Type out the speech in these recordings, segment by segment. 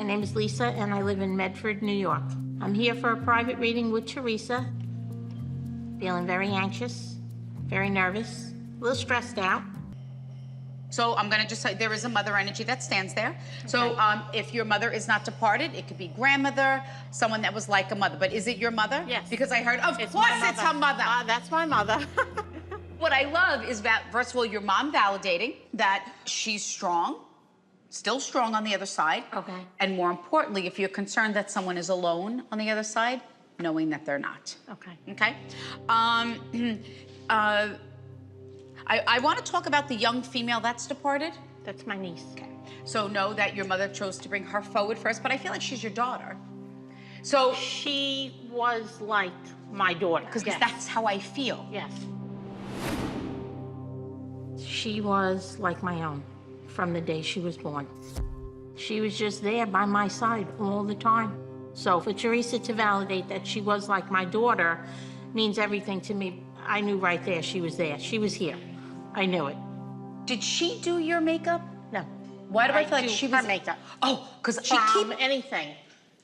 name is Lisa, and I live in Medford, New York. I'm here for a private reading with Theresa. Feeling very anxious, very nervous, a little stressed out. So I'm gonna just say there is a mother energy that stands there. Okay. So if your mother is not departed, it could be grandmother, someone that was like a mother. But is it your mother? Yes. Because I heard, of course it's her mother. That's my mother. What I love is that, first of all, your mom validating that she's strong, still strong on the other side. Okay. And more importantly, if you're concerned that someone is alone on the other side, knowing that they're not. Okay. Okay? I want to talk about the young female that's departed. That's my niece. Okay. So know that your mother chose to bring her forward first, but I feel like she's your daughter. So she was like my daughter. Because yes. That's how I feel. Yes. She was like my own from the day she was born. She was just there by my side all the time. So for Theresa to validate that she was like my daughter means everything to me. I knew right there she was there. She was here. I knew it. Did she do your makeup? No. Why do I feel like she was her makeup? Oh, because she keep anything.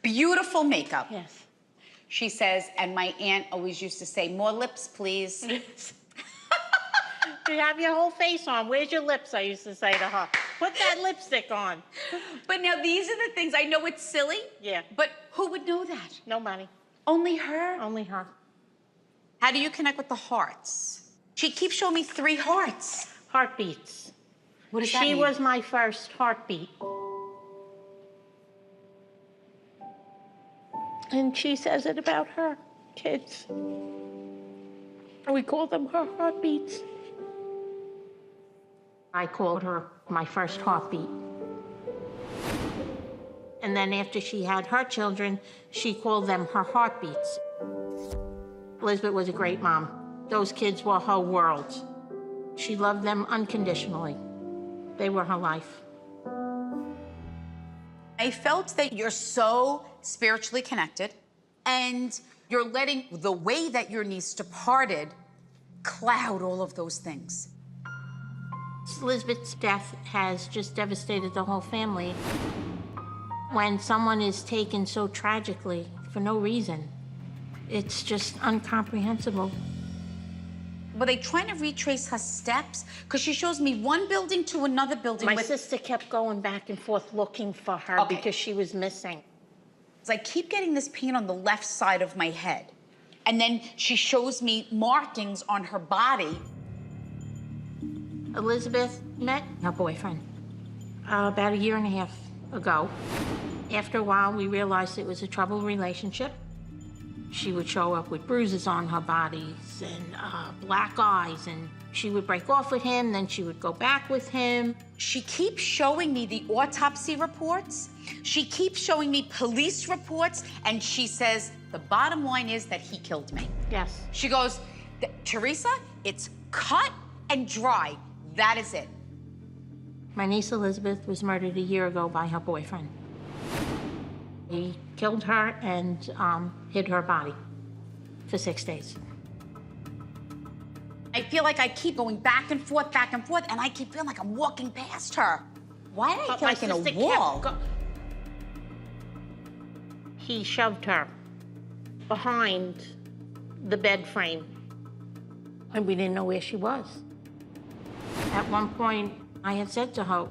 Beautiful makeup. Yes. She says, and my aunt always used to say, more lips, please. You have your whole face on. Where's your lips? I used to say to her. Put that lipstick on. But now these are the things, I know it's silly. Yeah. But who would know that? Nobody. Only her? Only her. How do you connect with the hearts? She keeps showing me 3 hearts. Heartbeats. What does that mean? She was my first heartbeat. And she says it about her kids. We call them her heartbeats. I called her my first heartbeat. And then after she had her children, she called them her heartbeats. Elizabeth was a great mom. Those kids were her world. She loved them unconditionally. They were her life. I felt that you're so spiritually connected and you're letting the way that your niece departed cloud all of those things. Elizabeth's death has just devastated the whole family. When someone is taken so tragically for no reason, it's just incomprehensible. Were they trying to retrace her steps? Because she shows me one building to another building. My sister kept going back and forth looking for her because she was missing. So I keep getting this pain on the left side of my head. And then she shows me markings on her body. Elizabeth met her boyfriend about 1.5 years ago. After a while, we realized it was a troubled relationship. She would show up with bruises on her bodies and black eyes, and she would break off with him, then she would go back with him. She keeps showing me the autopsy reports. She keeps showing me police reports, and she says, the bottom line is that he killed me. Yes. She goes, Theresa, it's cut and dry. That is it. My niece Elizabeth was murdered 1 year ago by her boyfriend. He killed her and hid her body for 6 days. I feel like I keep going back and forth, and I keep feeling like I'm walking past her. Why do I feel like in a wall? He shoved her behind the bed frame, and we didn't know where she was. At one point, I had said to her,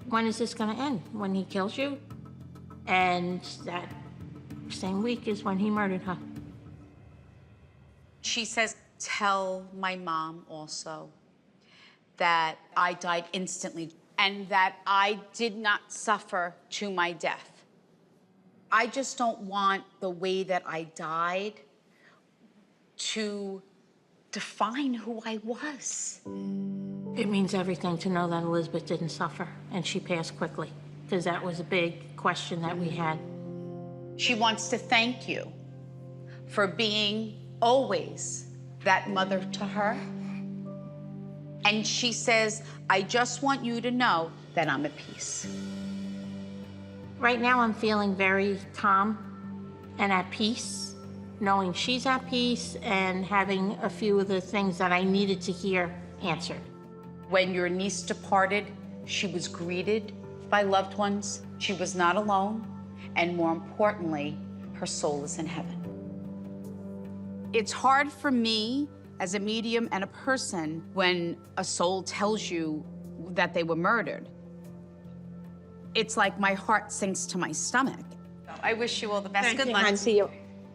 when is this gonna end? When he kills you? And that same week is when he murdered her. She says, tell my mom also that I died instantly and that I did not suffer to my death. I just don't want the way that I died to define who I was. It means everything to know that Elizabeth didn't suffer and she passed quickly, because that was a big question that we had. She wants to thank you for being always that mother to her. And she says, I just want you to know that I'm at peace. Right now, I'm feeling very calm and at peace, knowing she's at peace and having a few of the things that I needed to hear answered. When your niece departed, she was greeted by loved ones. She was not alone. and more importantly, her soul is in heaven. It's hard for me as a medium and a person when a soul tells you that they were murdered. It's like my heart sinks to my stomach. I wish you all the best. Good luck. See you.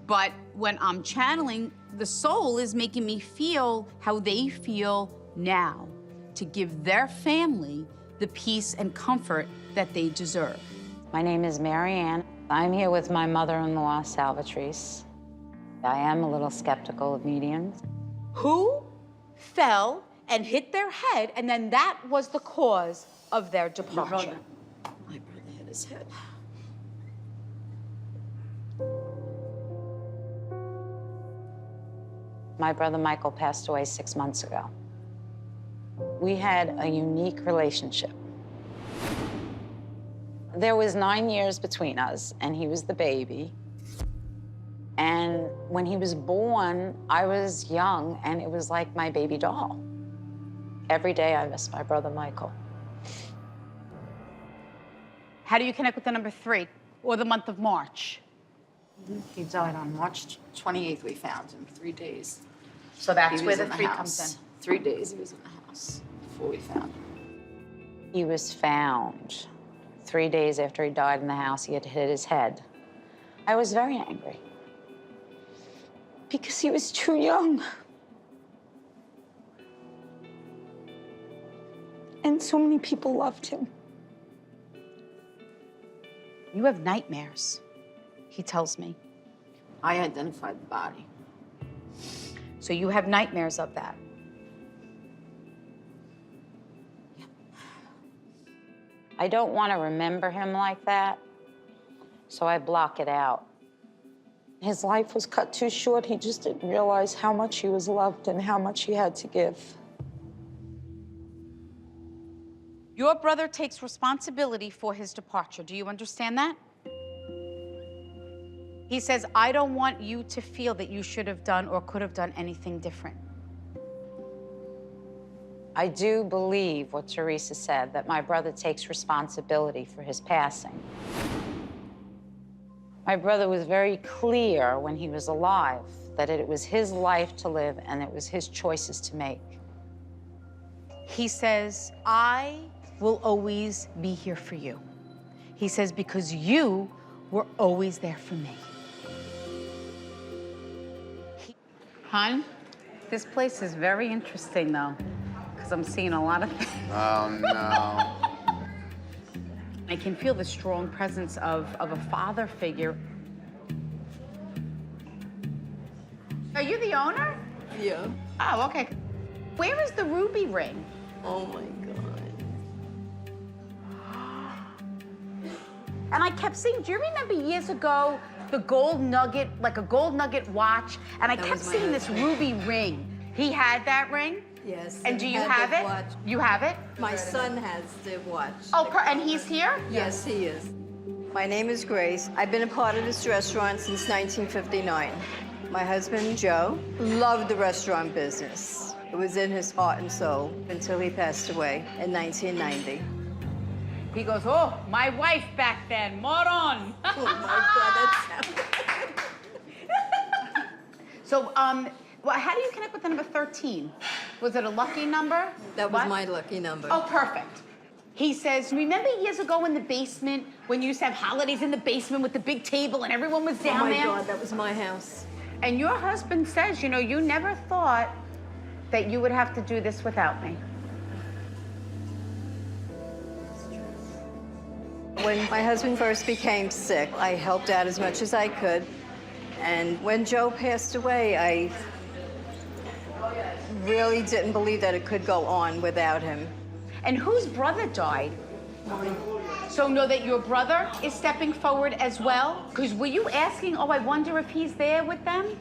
But when I'm channeling, the soul is making me feel how they feel now to give their family the peace and comfort that they deserve. My name is Mary Ann. I'm here with my mother-in-law, Salvatrice. I am a little skeptical of mediums. Who fell and hit their head, and then that was the cause of their departure? My brother hit his head. My brother Michael passed away 6 months ago. We had a unique relationship. There was 9 years between us, and he was the baby. And when he was born, I was young, and it was like my baby doll. Every day I miss my brother Michael. How do you connect with the number 3 or the month of March? He died on March 28th. We found him 3 days. So that's He where was the in 3 house. comes in. 3 days he was in the house before we found him. He was found 3 days after he died in the house. He had hit his head. I was very angry because he was too young. And so many people loved him. You have nightmares, he tells me. I identified the body. So you have nightmares of that. I don't want to remember him like that, so I block it out. His life was cut too short. He just didn't realize how much he was loved and how much he had to give. Your brother takes responsibility for his departure. Do you understand that? He says, I don't want you to feel that you should have done or could have done anything different. I do believe what Theresa said, that my brother takes responsibility for his passing. My brother was very clear when he was alive that it was his life to live and it was his choices to make. He says, I will always be here for you. He says, because you were always there for me. Hon, this place is very interesting, though, because I'm seeing a lot of things. Oh, no. I can feel the strong presence of a father figure. Are you the owner? Yeah. Oh, okay. Where is the ruby ring? Oh my God. And I kept seeing, do you remember years ago, the gold nugget, like a gold nugget watch? And I That kept was my seeing this husband. ruby ring. He had that ring? Yes. And do you had have the it? watch. You have it? My son has the watch. Oh, and he's here? Yes, he is. My name is Grace. I've been a part of this restaurant since 1959. My husband, Joe, loved the restaurant business. It was in his heart and soul until he passed away in 1990. He goes, oh, my wife back then, moron. Oh my God, that's So, well, how do you connect with the number 13? Was it a lucky number? that was What? my lucky number. Oh, perfect. He says, remember years ago in the basement when you used to have holidays in the basement with the big table and everyone was down Oh my there? God, that was my house. And your husband says, you know, you never thought that you would have to do this without me. When my husband first became sick, I helped out as much as I could. And when Joe passed away, I really didn't believe that it could go on without him. And whose brother died? Mine. So know that your brother is stepping forward as well? Because were you asking, oh, I wonder if he's there with them?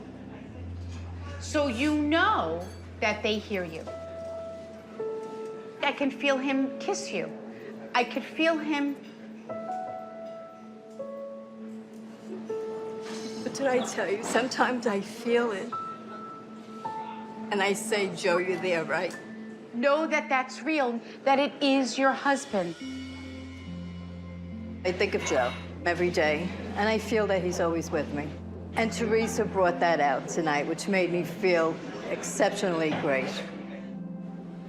So you know that they hear you. I can feel him kiss you. I could feel him. What did I tell you? Sometimes I feel it. And I say, Joe, you're there, right? Know that that's real, that it is your husband. I think of Joe. every day, and I feel that he's always with me. And Theresa brought that out tonight, which made me feel exceptionally great.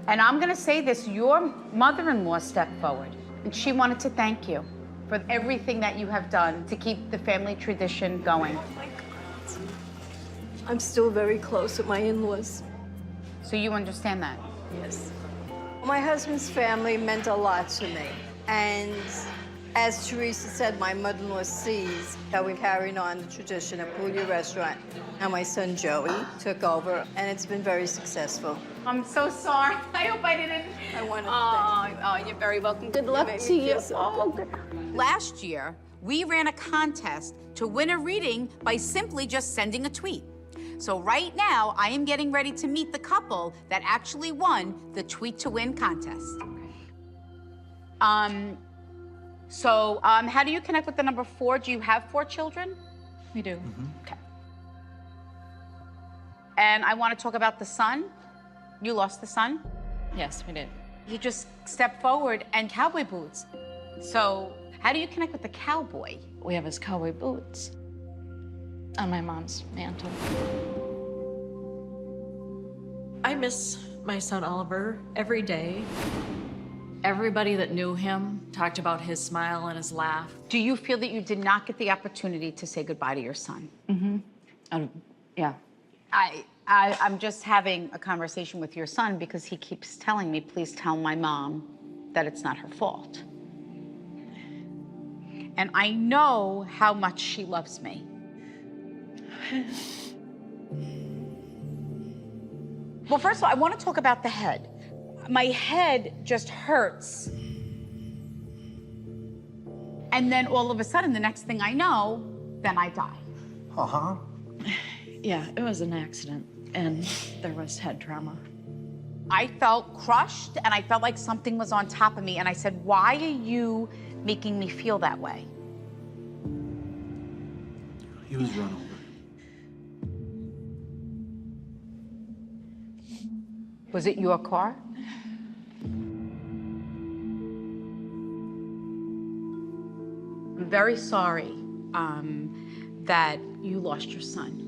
And I'm gonna say this, your mother-in-law stepped forward, and she wanted to thank you for everything that you have done to keep the family tradition going. Oh my God. I'm still very close with my in-laws. So you understand that? Yes. My husband's family meant a lot to me. And as Theresa said, my mother-in-law sees how we're carrying on the tradition of Puglia Restaurant. And my son Joey took over, and it's been very successful. I'm so sorry. I hope I didn't. I want to thank you. You're very welcome. Good luck made to me you. feel so Oh, good. Last year, we ran a contest to win a reading by simply just sending a tweet. So right now, I am getting ready to meet the couple that actually won the Tweet to Win contest. How do you connect with the number 4? Do you have 4 children? We do. Okay. And I want to talk about the son. You lost the son? Yes, we did. He just stepped forward and cowboy boots. So how do you connect with the cowboy? We have his cowboy boots on my mom's mantle. I miss my son Oliver every day. Everybody that knew him talked about his smile and his laugh. Do you feel that you did not get the opportunity to say goodbye to your son? Yeah. I'm just having a conversation with your son because he keeps telling me, please tell my mom that it's not her fault. And I know how much she loves me. Well, first of all, I want to talk about the head. My head just hurts. And then all of a sudden, the next thing I know, then I die. Uh-huh. Yeah, it was an accident, and there was head trauma. I felt crushed, and I felt like something was on top of me, and I said, why are you making me feel that way? He was run over. Was it your car? I'm very sorry that you lost your son.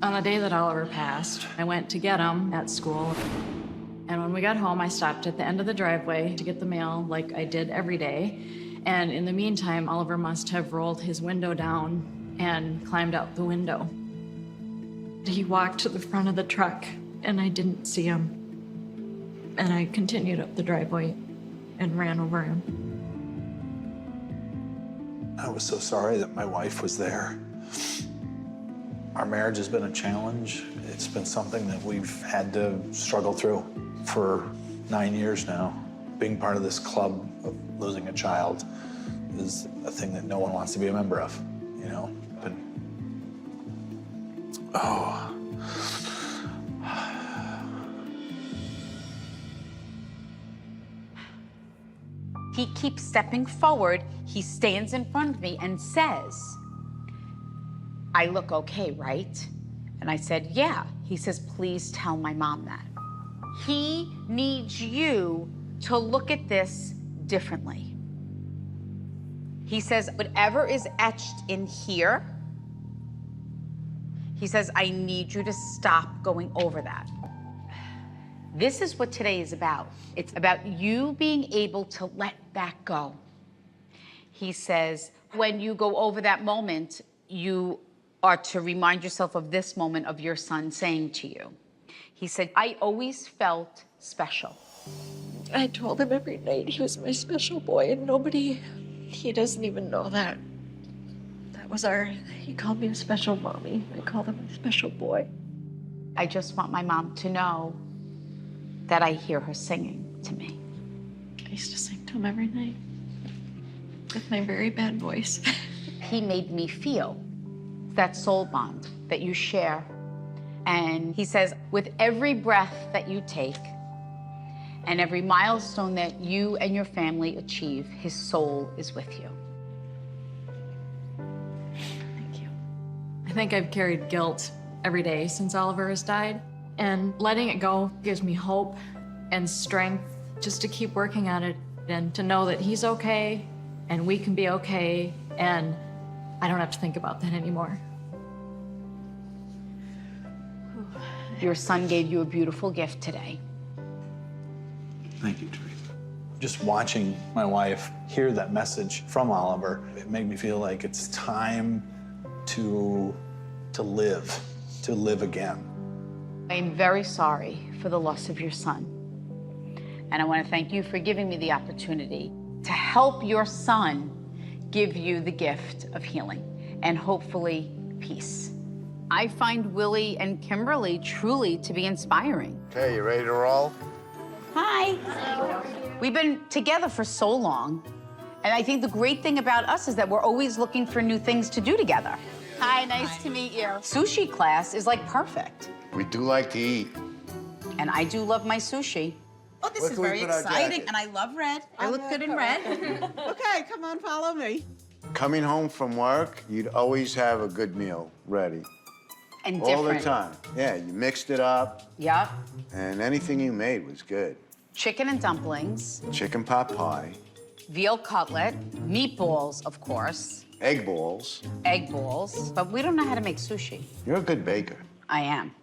On the day that Oliver passed, I went to get him at school. And when we got home, I stopped at the end of the driveway to get the mail like I did every day. And in the meantime, Oliver must have rolled his window down and climbed out the window. He walked to the front of the truck, and I didn't see him. And I continued up the driveway and ran over him. I was so sorry that my wife was there. Our marriage has been a challenge. It's been something that we've had to struggle through for 9 years now. Being part of this club of losing a child is a thing that no one wants to be a member of, you know? But, oh. He keeps stepping forward. He stands in front of me and says, I look okay, right? And I said, yeah. He says, please tell my mom that. He needs you to look at this differently. He says, whatever is etched in here, he says, I need you to stop going over that. This is what today is about. It's about you being able to let that go. He says, when you go over that moment, you are to remind yourself of this moment of your son saying to you. He said, I always felt special. I told him every night he was my special boy, and he doesn't even know that. He called me a special mommy. I called him a special boy. I just want my mom to know that I hear her singing to me. I used to sing to him every night with my very bad voice. He made me feel that soul bond that you share. And he says, with every breath that you take and every milestone that you and your family achieve, his soul is with you. Thank you. I think I've carried guilt every day since Oliver has died. And letting it go gives me hope and strength just to keep working at it And to know that he's okay and we can be okay and I don't have to think about that anymore. Your son gave you a beautiful gift today. Thank you, Theresa. Just watching my wife hear that message from Oliver, it made me feel like it's time to live again. I'm very sorry for the loss of your son. And I want to thank you for giving me the opportunity to help your son give you the gift of healing and hopefully peace. I find Willie and Kimberly truly to be inspiring. Okay, you ready to roll? Hi. We've been together for so long, and I think the great thing about us is that we're always looking for new things to do together. Hi, nice to meet you. Sushi class is like perfect, We do like to eat. and I do love my sushi. Oh, this Where is can we very put our exciting, jacket? and I love red. I look good in red. Okay, come on, follow me. Coming home from work, you'd always have a good meal ready. And All the different. time. Yeah, you mixed it up, Yep. and anything you made was good. Chicken and dumplings, Chicken pot pie, veal cutlet, meatballs, of course, egg balls. egg balls, but we don't know how to make sushi. You're a good baker. I am.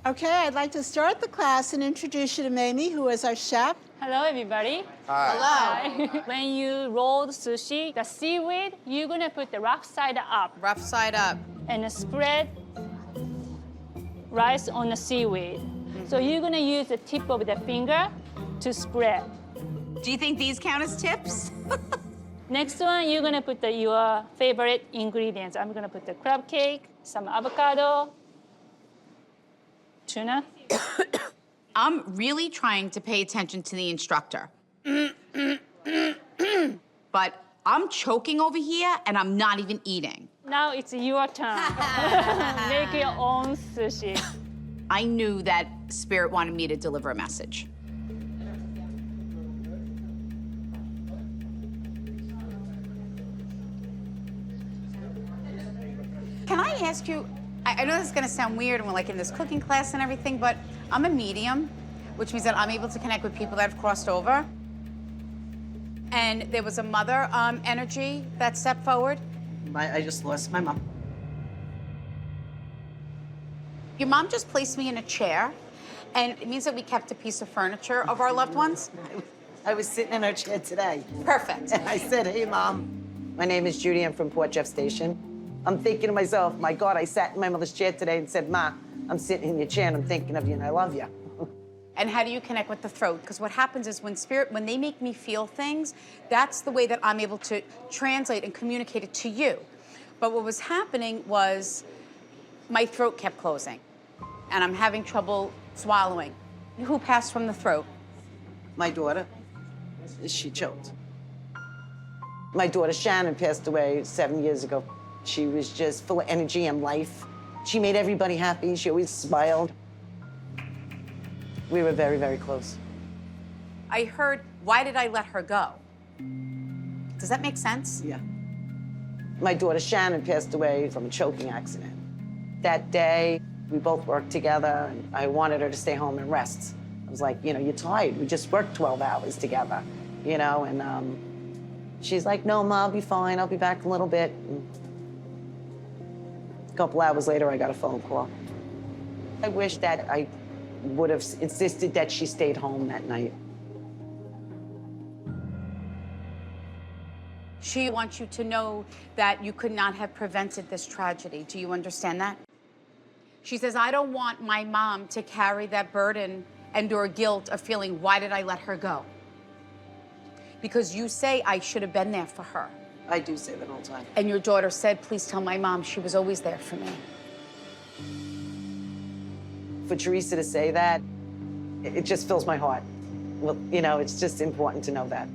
Okay, I'd like to start the class and introduce you to Mamie, who is our chef. Hello, everybody. Hello. When you roll the sushi, the seaweed, you're gonna put the rough side up Rough side up. and spread rice on the seaweed. So you're gonna use the tip of the finger to spread. Do you think these count as tips? Next one, you're gonna put your favorite ingredients. I'm gonna put the crab cake, some avocado, tuna. I'm really trying to pay attention to the instructor. But I'm choking over here and I'm not even eating. Now it's your turn. Make your own sushi. I knew that Spirit wanted me to deliver a message. Can I ask you, I know this is gonna sound weird when we're like in this cooking class and everything, but I'm a medium, which means that I'm able to connect with people that have crossed over. And there was a mother energy that stepped forward. I just lost my mom. Your mom just placed me in a chair, and it means that we kept a piece of furniture of our loved ones. I was sitting in her chair today. Perfect. And I said, hey, Mom. My name is Judy. I'm from Port Jeff Station. I'm thinking to myself, my God, I sat in my mother's chair today and said, Ma, I'm sitting in your chair and I'm thinking of you and I love you. And how do you connect with the throat? Because what happens is when they make me feel things, that's the way that I'm able to translate and communicate it to you. But what was happening was my throat kept closing, and I'm having trouble swallowing. Who passed from the throat? My daughter, she choked. My daughter Shannon passed away 7 years ago. She was just full of energy and life. She made everybody happy. She always smiled. We were very, very close. I heard, why did I let her go? Does that make sense? Yeah. My daughter Shannon passed away from a choking accident. That day, we both worked together, and I wanted her to stay home and rest. I was like, you're tired. We just worked 12 hours together, and she's like, no, Ma, I'll be fine. I'll be back in a little bit. And a couple hours later, I got a phone call. I wish that I would have insisted that she stayed home that night. She wants you to know that you could not have prevented this tragedy. Do you understand that? She says, I don't want my mom to carry that burden and/or guilt of feeling, why did I let her go? Because you say I should have been there for her. I do say that all the time. And your daughter said, please tell my mom she was always there for me. For Theresa to say that, it just fills my heart. Well, it's just important to know that.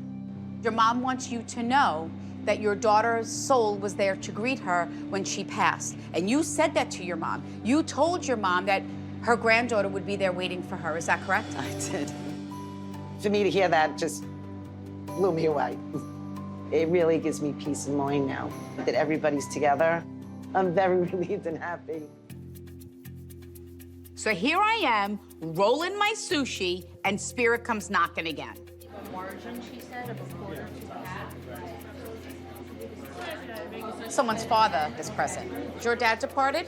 Your mom wants you to know that your daughter's soul was there to greet her when she passed. And you said that to your mom. You told your mom that her granddaughter would be there waiting for her. Is that correct? I did. For me to hear that just blew me away. It really gives me peace of mind now that everybody's together. I'm very relieved and happy. So here I am, rolling my sushi, and Spirit comes knocking again. margin, she said, of a quarter to a half. Someone's father is present. Is your dad departed?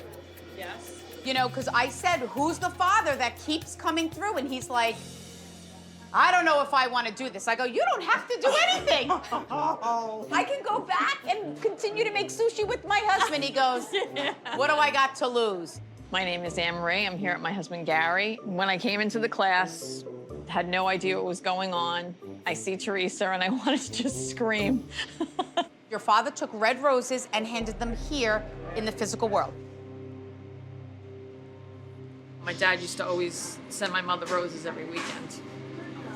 Yes. You know, because I said, who's the father that keeps coming through? And he's like, I don't know if I want to do this. I go, you don't have to do anything. I can go back and continue to make sushi with my husband. He goes, what do I got to lose? My name is Anne Marie. I'm here at my husband Gary. When I came into the class, had no idea what was going on. I see Theresa and I wanted to just scream. Your father took red roses and handed them here in the physical world. My dad used to always send my mother roses every weekend.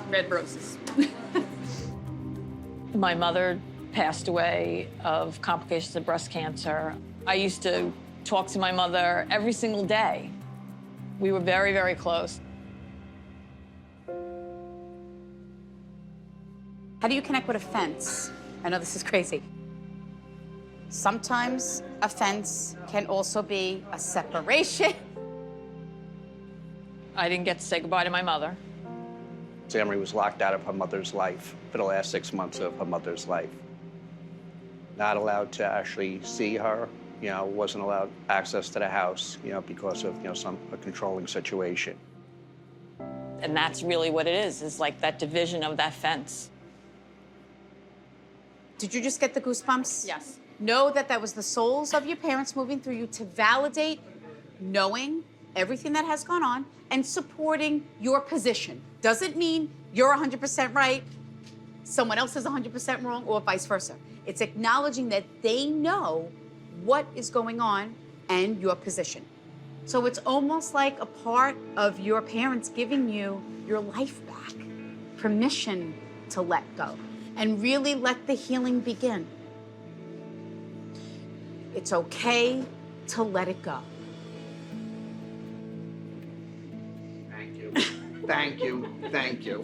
Red roses. My mother passed away of complications of breast cancer. I used to talk to my mother every single day. We were very, very close. How do you connect with a fence? I know this is crazy. Sometimes a fence can also be a separation. I didn't get to say goodbye to my mother. Anne-Marie was locked out of her mother's life for the last 6 months of her mother's life. Not allowed to actually see her, you know, wasn't allowed access to the house, you know, because of, you know, a controlling situation. And that's really what it is like that division of that fence. Did you just get the goosebumps? Yes. Know that that was the souls of your parents moving through you to validate knowing everything that has gone on and supporting your position. Doesn't mean you're 100% right, someone else is 100% wrong, or vice versa. It's acknowledging that they know what is going on and your position. So it's almost like a part of your parents giving you your life back, permission to let go, and really let the healing begin. It's okay to let it go. Thank you. Thank you. Thank you.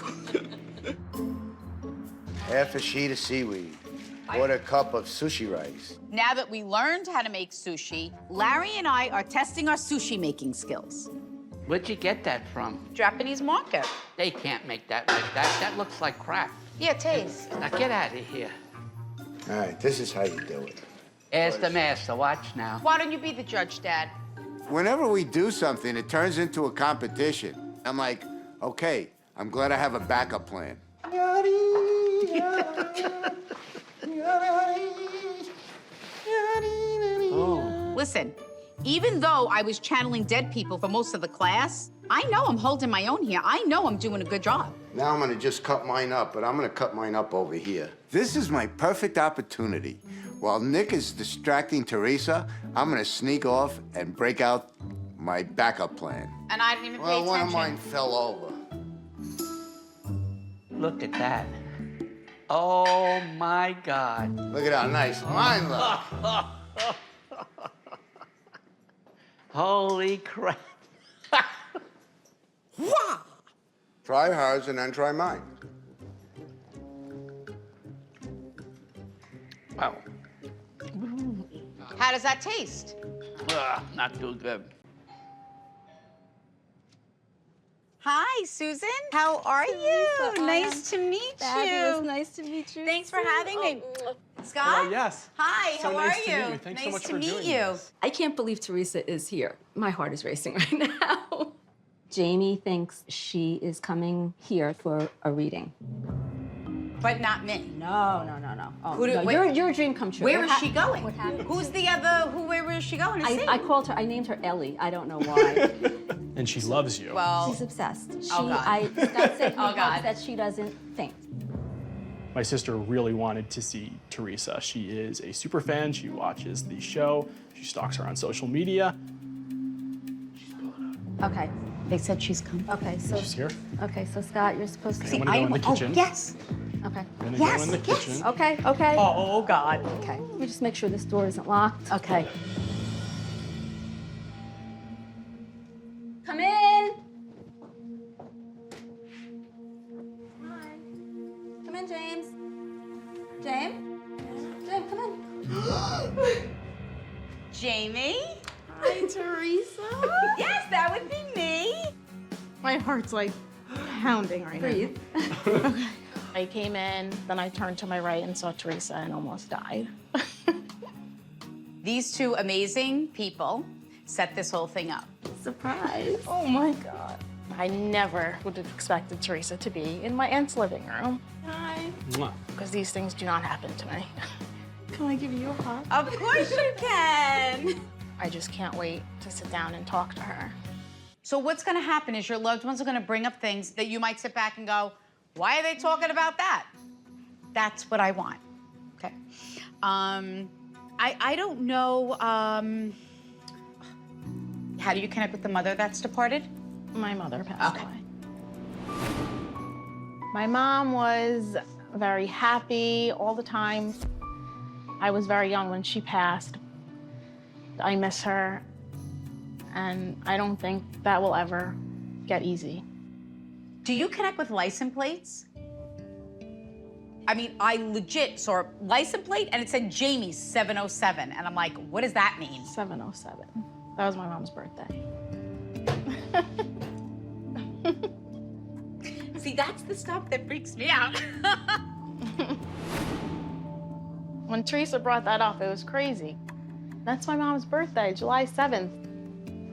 Half a sheet of seaweed. What a cup of sushi rice. Now that we learned how to make sushi, Larry and I are testing our sushi making skills. Where'd you get that from? Japanese market. They can't make that like that. That looks like crap. Yeah, taste. Now get out of here. All right, this is how you do it. Ask the master. Watch now. Why don't you be the judge, Dad? Whenever we do something, it turns into a competition. I'm like, okay, I'm glad I have a backup plan. Oh. Listen, even though I was channeling dead people for most of the class, I know I'm holding my own here. I know I'm doing a good job. Now I'm gonna just cut mine up, but I'm gonna cut mine up over here. This is my perfect opportunity. While Nick is distracting Theresa, I'm gonna sneak off and break out my backup plan. And I didn't even pay Well, one of attention. mine fell over. Look at that. Oh my God. Look at how nice mine looks. Holy crap. Try hers and then try mine. Wow. How does that taste? Not too good. Hi, Susan. How are you? Nice to meet you. Nice to meet you. Thanks for having me. Scott? Yes. Hi, So how nice are to you? meet you. Thanks so nice much to for meet doing you. this. I can't believe Theresa is here. My heart is racing right now. Jamie thinks she is coming here for a reading. But not me. No. Oh, Who do- no, wait. your dream come true. Where What is she going? What happened? Who's the other, where is she going to see? I called her, I named her Ellie. I don't know why. And she loves you. Well, She's obsessed. Oh, God. Scott said he Oh, God. hopes that she doesn't faint. My sister really wanted to see Theresa. She is a super fan. She watches the show. She stalks her on social media. Okay. they said she's coming. Okay, so. She's here. Okay, so Scott, you're supposed to. Okay, I'm gonna go in the kitchen. Oh, yes. Okay. I'm gonna Yes, go in the yes. kitchen. Okay, okay. Oh, God. Okay. Let me just make sure this door isn't locked. Okay. Come in. Hi. Come in, James. James? James, come in. Jamie? Hi, Theresa. Yes, that would be me. My heart's like pounding right Breathe. now. I came in, then I turned to my right and saw Theresa and almost died. These two amazing people set this whole thing up. Surprise. Oh my God. I never would have expected Theresa to be in my aunt's living room. Hi. Because these things do not happen to me. Can I give you a hug? Of course you can. I just can't wait to sit down and talk to her. So what's gonna happen is your loved ones are gonna bring up things that you might sit back and go, why are they talking about that? That's what I want, okay? I don't know, how do you connect with the mother that's departed? My mother passed away. My mom was very happy all the time. I was very young when she passed. I miss her, and I don't think that will ever get easy. Do you connect with license plates? I mean, I legit saw a license plate and it said Jamie 707, and I'm like, what does that mean? 707. That was my mom's birthday. See, that's the stuff that freaks me out. When Theresa brought that up, it was crazy. That's my mom's birthday, July 7th.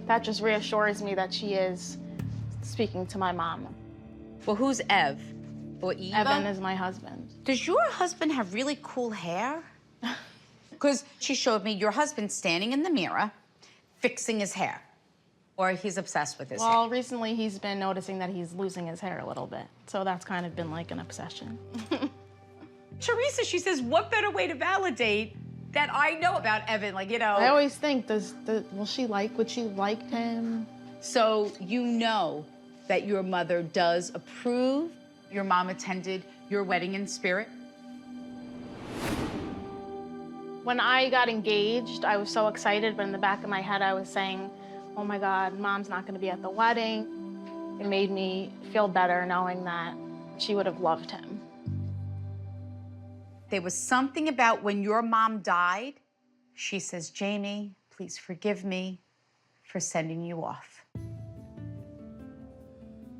That just reassures me that she is speaking to my mom. Well, who's Ev? Or Eva? Evan is my husband. Does your husband have really cool hair? Because she showed me your husband standing in the mirror, fixing his hair. Or he's obsessed with his hair. Well, recently he's been noticing that he's losing his hair a little bit. So that's kind of been like an obsession. Theresa, she says, what better way to validate that I know about Evan? Like, you know. I always think, would she like him? So you know that your mother does approve. Your mom attended your wedding in spirit. When I got engaged, I was so excited, but in the back of my head, I was saying, oh my God, Mom's not gonna be at the wedding. It made me feel better knowing that she would have loved him. There was something about when your mom died, she says, Jamie, please forgive me for sending you off.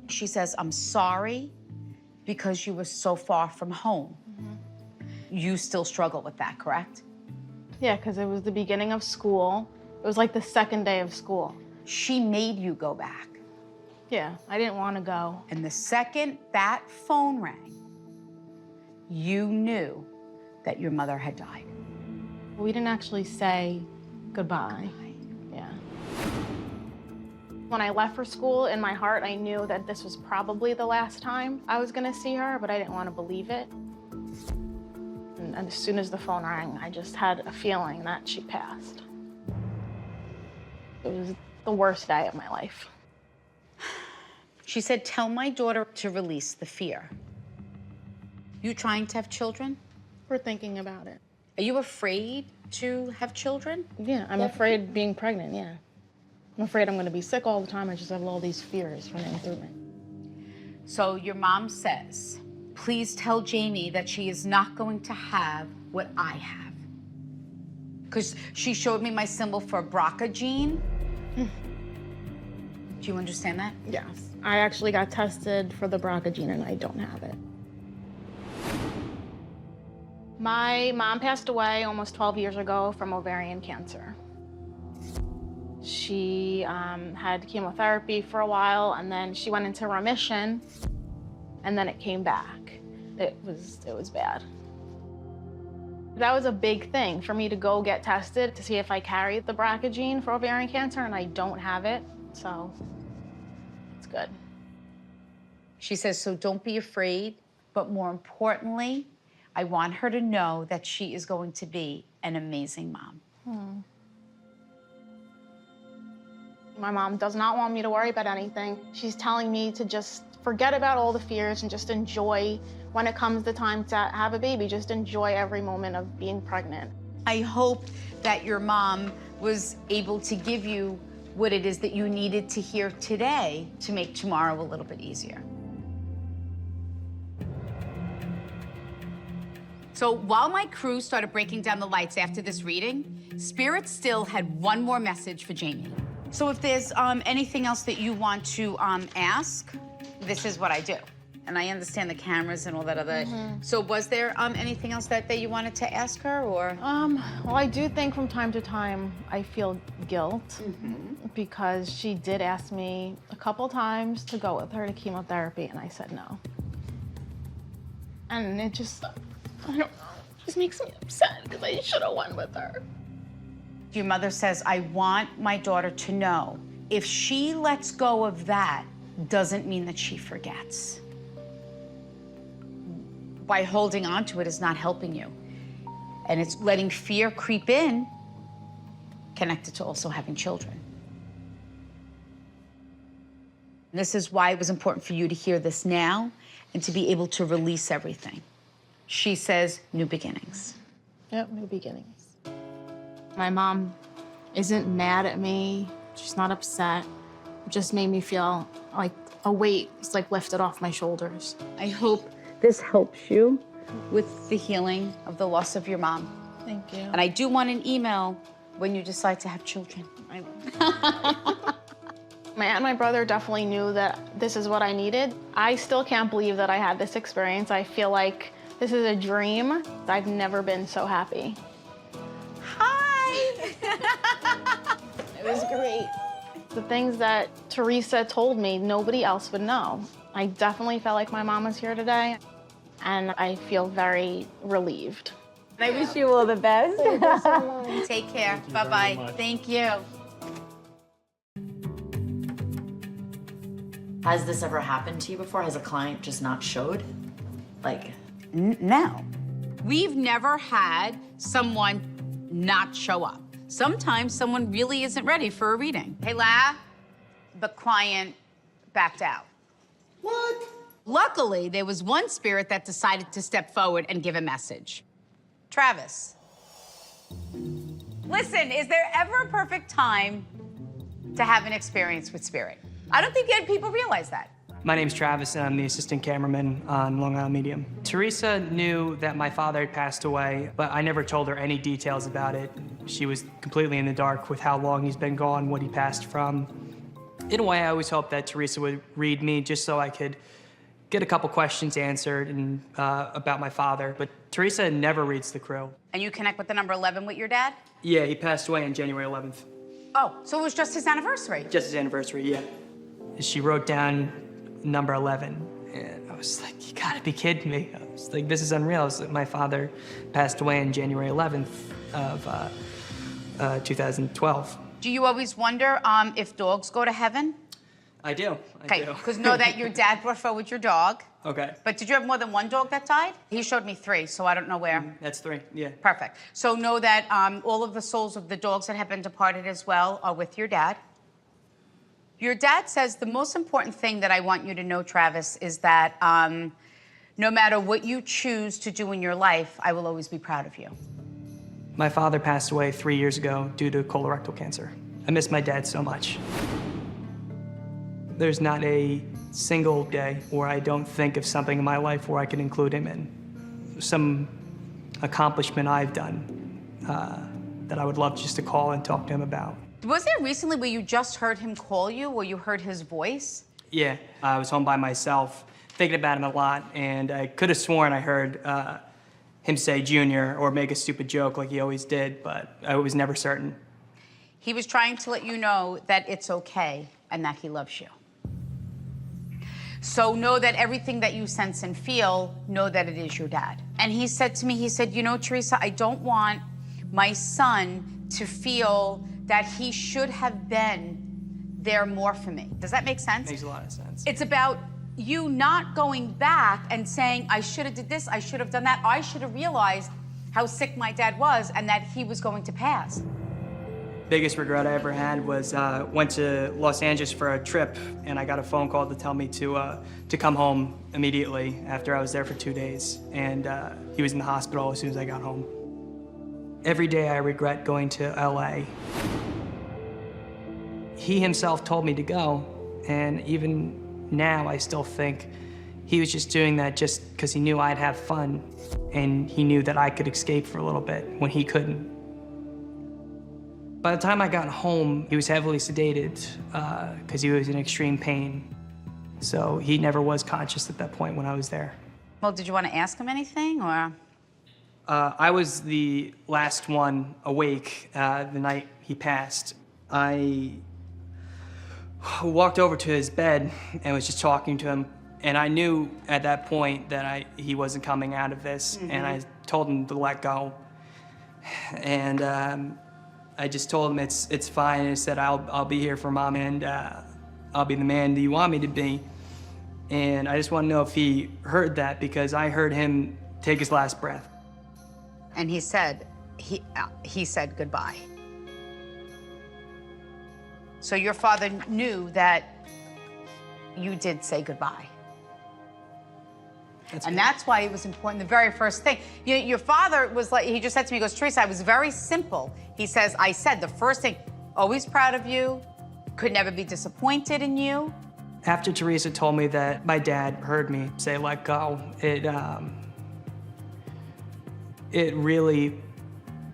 She says, I'm sorry because you were so far from home. You still struggle with that, correct? Yeah, because it was the beginning of school. It was like the second day of school. She made you go back. Yeah, I didn't want to go. And the second that phone rang, you knew that your mother had died. We didn't actually say goodbye. Yeah. When I left for school, in my heart, I knew that this was probably the last time I was gonna see her, but I didn't want to believe it. And as soon as the phone rang, I just had a feeling that she passed. It was the worst day of my life. She said, tell my daughter to release the fear. You trying to have children? We're thinking about it. Are you afraid to have children? Yeah, I'm afraid being pregnant, yeah. I'm afraid I'm gonna be sick all the time. I just have all these fears running through me. So your mom says, please tell Jamie that she is not going to have what I have. Because she showed me my symbol for BRCA gene. Do you understand that? Yes. I actually got tested for the BRCA gene and I don't have it. My mom passed away almost 12 years ago from ovarian cancer. She had chemotherapy for a while and then she went into remission and then it came back. It was bad. That was a big thing for me to go get tested to see if I carried the BRCA gene for ovarian cancer and I don't have it, so it's good. She says, so don't be afraid, but more importantly, I want her to know that she is going to be an amazing mom. My mom does not want me to worry about anything. She's telling me to just forget about all the fears and just enjoy when it comes the time to have a baby, just enjoy every moment of being pregnant. I hope that your mom was able to give you what it is that you needed to hear today to make tomorrow a little bit easier. So while my crew started breaking down the lights after this reading, Spirit still had one more message for Jamie. So if there's anything else that you want to ask, this is what I do. and I understand the cameras and all that other. So was there anything else that you wanted to ask her, or? Well, I do think from time to time I feel guilt because she did ask me a couple times to go with her to chemotherapy, and I said no. And it just, I don't know, just makes me upset because I should have went with her. Your mother says, I want my daughter to know if she lets go of that, doesn't mean that she forgets. By holding on to it is not helping you. And it's letting fear creep in, connected to also having children. And this is why it was important for you to hear this now and to be able to release everything. She says, new beginnings. Yep, new beginnings. My mom isn't mad at me. She's not upset. It just made me feel like a weight is like lifted off my shoulders. I hope this helps you with the healing of the loss of your mom. Thank you. And I do want an email when you decide to have children. I will. My aunt and my brother definitely knew that this is what I needed. I still can't believe that I had this experience. I feel like this is a dream. I've never been so happy. Hi! It was great. The things that Theresa told me, nobody else would know. I definitely felt like my mom was here today, and I feel very relieved. I wish you all the best. Thank you so much. Take care. Bye-bye. Thank you. Has this ever happened to you before? Has a client just not showed? Like, No. We've never had someone not show up. Sometimes someone really isn't ready for a reading. Hey, La, the client backed out. What? Luckily, there was one spirit that decided to step forward and give a message. Travis. Listen, is there ever a perfect time to have an experience with spirit? I don't think people realize that. My name's Travis, and I'm the assistant cameraman on Long Island Medium. Theresa knew that my father had passed away, but I never told her any details about it. She was completely in the dark with how long he's been gone, what he passed from. In a way, I always hoped that Theresa would read me just so I could get a couple questions answered and, about my father, but Theresa never reads the crew. And you connect with the number 11 with your dad? Yeah, he passed away on January 11th. Oh, so it was just his anniversary? Just his anniversary, yeah. She wrote down number 11, and I was like, you gotta be kidding me. I was like, this is unreal. It's like my father passed away on January 11th of 2012. Do you always wonder if dogs go to heaven? I do. Okay, because know that your dad brought forward your dog. Okay. But did you have more than one dog that died? He showed me 3, so I don't know where. That's 3, yeah. Perfect. So know that all of the souls of the dogs that have been departed as well are with your dad. Your dad says the most important thing that I want you to know, Travis, is that no matter what you choose to do in your life, I will always be proud of you. My father passed away 3 years ago due to colorectal cancer. I miss my dad so much. There's not a single day where I don't think of something in my life where I can include him in. Some accomplishment I've done that I would love just to call and talk to him about. Was there recently where you just heard him call you or you heard his voice? Yeah, I was home by myself, thinking about him a lot, and I could have sworn I heard him say Junior or make a stupid joke like he always did, but I was never certain. He was trying to let you know that it's okay and that he loves you. So know that everything that you sense and feel, know that it is your dad. And he said to me, he said, you know, Theresa, I don't want my son to feel that he should have been there more for me. Does that make sense? Makes a lot of sense. It's about you not going back and saying, I should have did this, I should have done that. I should have realized how sick my dad was and that he was going to pass. Biggest regret I ever had was went to Los Angeles for a trip, and I got a phone call to tell me to come home immediately after I was there for 2 days. And he was in the hospital as soon as I got home. Every day I regret going to LA. He himself told me to go, and even now I still think he was just doing that just because he knew I'd have fun, and he knew that I could escape for a little bit when he couldn't. By the time I got home, he was heavily sedated because he was in extreme pain. So he never was conscious at that point when I was there. Well, did you want to ask him anything, or? I was the last one awake the night he passed. I walked over to his bed and was just talking to him. And I knew at that point that he wasn't coming out of this. And I told him to let go. And I just told him it's fine. And I said, I'll be here for Mom, and I'll be the man that you want me to be. And I just want to know if he heard that, because I heard him take his last breath. And he said goodbye. So your father knew that you did say goodbye. That's why it was important, the very first thing. Your father was like, he just said to me, he goes, Theresa, I was very simple. He says, I said the first thing, always proud of you, could never be disappointed in you. After Theresa told me that my dad heard me say let go, it really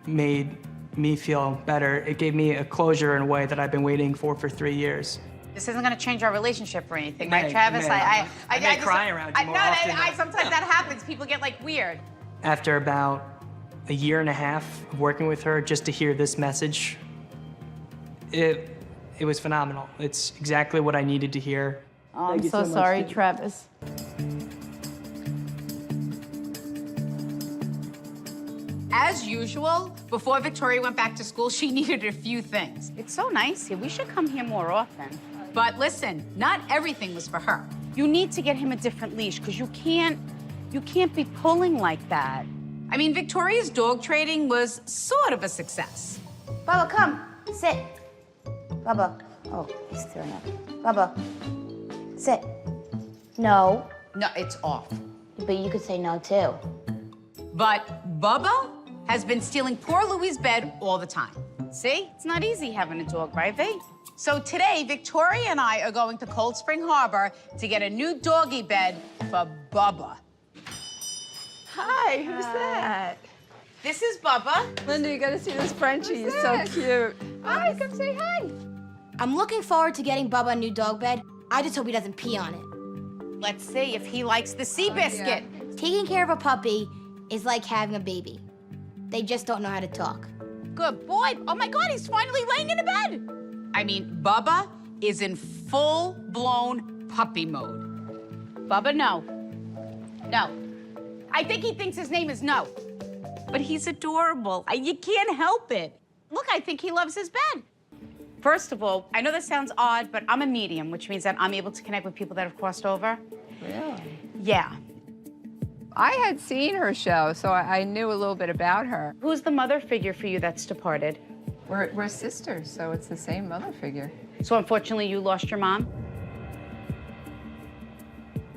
made me feel better. It gave me a closure in a way that I've been waiting for 3 years. This isn't going to change our relationship or anything, right, Travis? I may cry around you more often. Sometimes that happens. People get like weird. After about a year and a half of working with her, just to hear this message, it was phenomenal. It's exactly what I needed to hear. Oh, I'm so sorry, Travis. As usual, before Victoria went back to school, she needed a few things. It's so nice here. We should come here more often. But listen, not everything was for her. You need to get him a different leash, because you can't be pulling like that. I mean, Victoria's dog trading was sort of a success. Bubba, come, sit. Bubba, oh, he's doing it. Bubba, sit. No. No, it's off. But you could say no, too. But Bubba has been stealing poor Louie's bed all the time. See? It's not easy having a dog, right, V? So today, Victoria and I are going to Cold Spring Harbor to get a new doggy bed for Bubba. Hi, who's that? This is Bubba. Linda, you gotta see this Frenchie. He's so cute. Hi, come say hi. I'm looking forward to getting Bubba a new dog bed. I just hope he doesn't pee on it. Let's see if he likes the sea biscuit. Taking care of a puppy is like having a baby. They just don't know how to talk. Good boy. Oh my God, he's finally laying in the bed. I mean, Bubba is in full-blown puppy mode. Bubba, no. No. I think he thinks his name is No. But he's adorable. You can't help it. Look, I think he loves his bed. First of all, I know this sounds odd, but I'm a medium, which means that I'm able to connect with people that have crossed over. Really? Yeah. I had seen her show, so I knew a little bit about her. Who's the mother figure for you that's departed? We're sisters, so it's the same mother figure. So unfortunately, you lost your mom?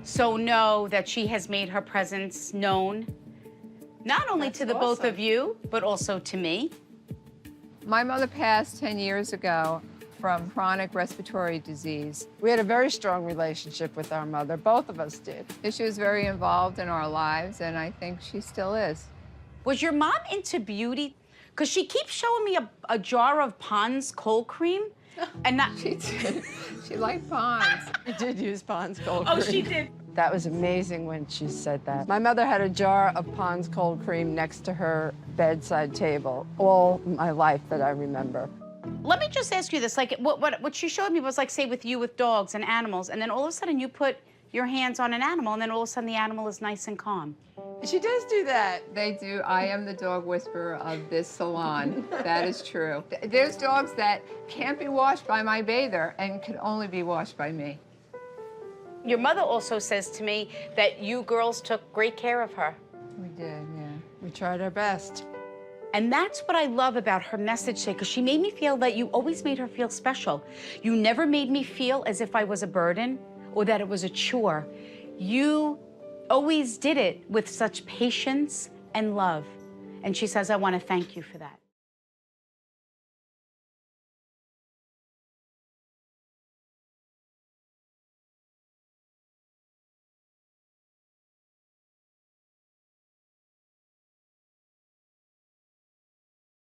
So know that she has made her presence known, not only to the both of you, but also to me. My mother passed 10 years ago from chronic respiratory disease. We had a very strong relationship with our mother, both of us did. She was very involved in our lives, and I think she still is. Was your mom into beauty? Because she keeps showing me a jar of Pond's cold cream. And not She did. She liked Pond's. She did use Pond's cold Oh, cream. she did. That was amazing when she said that. My mother had a jar of Pond's cold cream next to her bedside table all my life that I remember. Let me just ask you this, like what she showed me was like, say with you with dogs and animals, and then all of a sudden you put your hands on an animal, and then all of a sudden the animal is nice and calm. She does do that. They do. I am the dog whisperer of this salon. That is true. There's dogs that can't be washed by my bather and can only be washed by me. Your mother also says to me that you girls took great care of her. We did, yeah. We tried our best. And that's what I love about her message today, because she made me feel that you always made her feel special. You never made me feel as if I was a burden or that it was a chore. You always did it with such patience and love. And she says, I want to thank you for that.